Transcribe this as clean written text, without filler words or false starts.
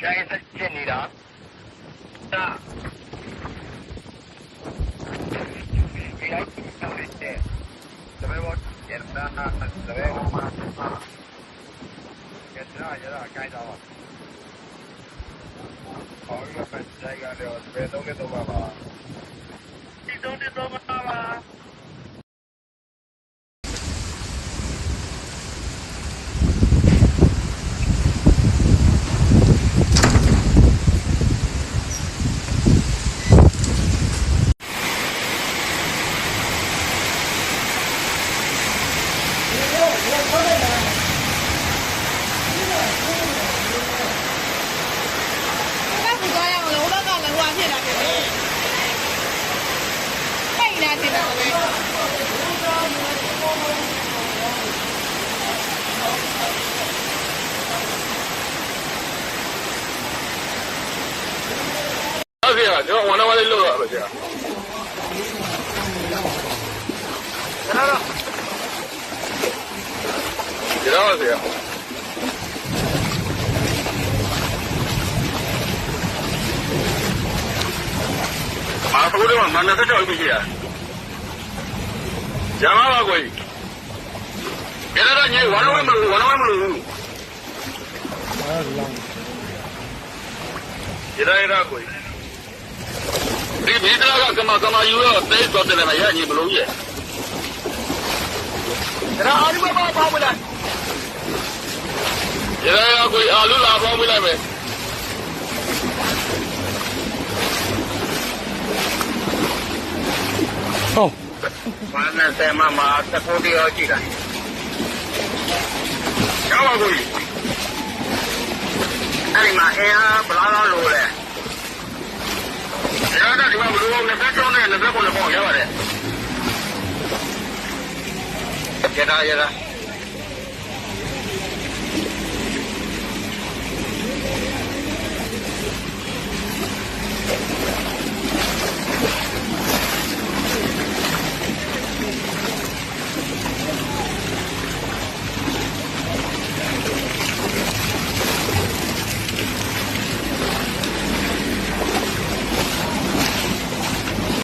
Try to get it up. We like to know it there. The way what get that, the way what get that, kind of. All your friends, I got yours. We don't get over. We don't get over. ကျွန်တော်ဝန်ထမ်းလေးလုပ်ရပါဆရာရတော့ဆရာမာဖိုးတော့မနက်တော့ပြီဆရာရပါပါကိုကြီးဒါတော့ညဝါလုံးမလို့ရရကိုဒီမိသားကကမယူတော့တဲတော့တယ်မရညီမလို့ရဲ့ဒါအားလုံးပေါင်းလိုက်ရရကိုအာလူလာပေါင်းလိုက်မယ်ဟုတ်ဘာနဲ့ဆယ်မမှာသဖို့ပြောကြည့်တာကျောင်းပါကိုအဲ့ဒီမှာအင်းအားဘလားလို့လဲရတာဒီမှာဘလို့နဲ့ဖက်တော့နဲ့လက်ကိုလည်းပေါ့ရပါတယ်ရတာ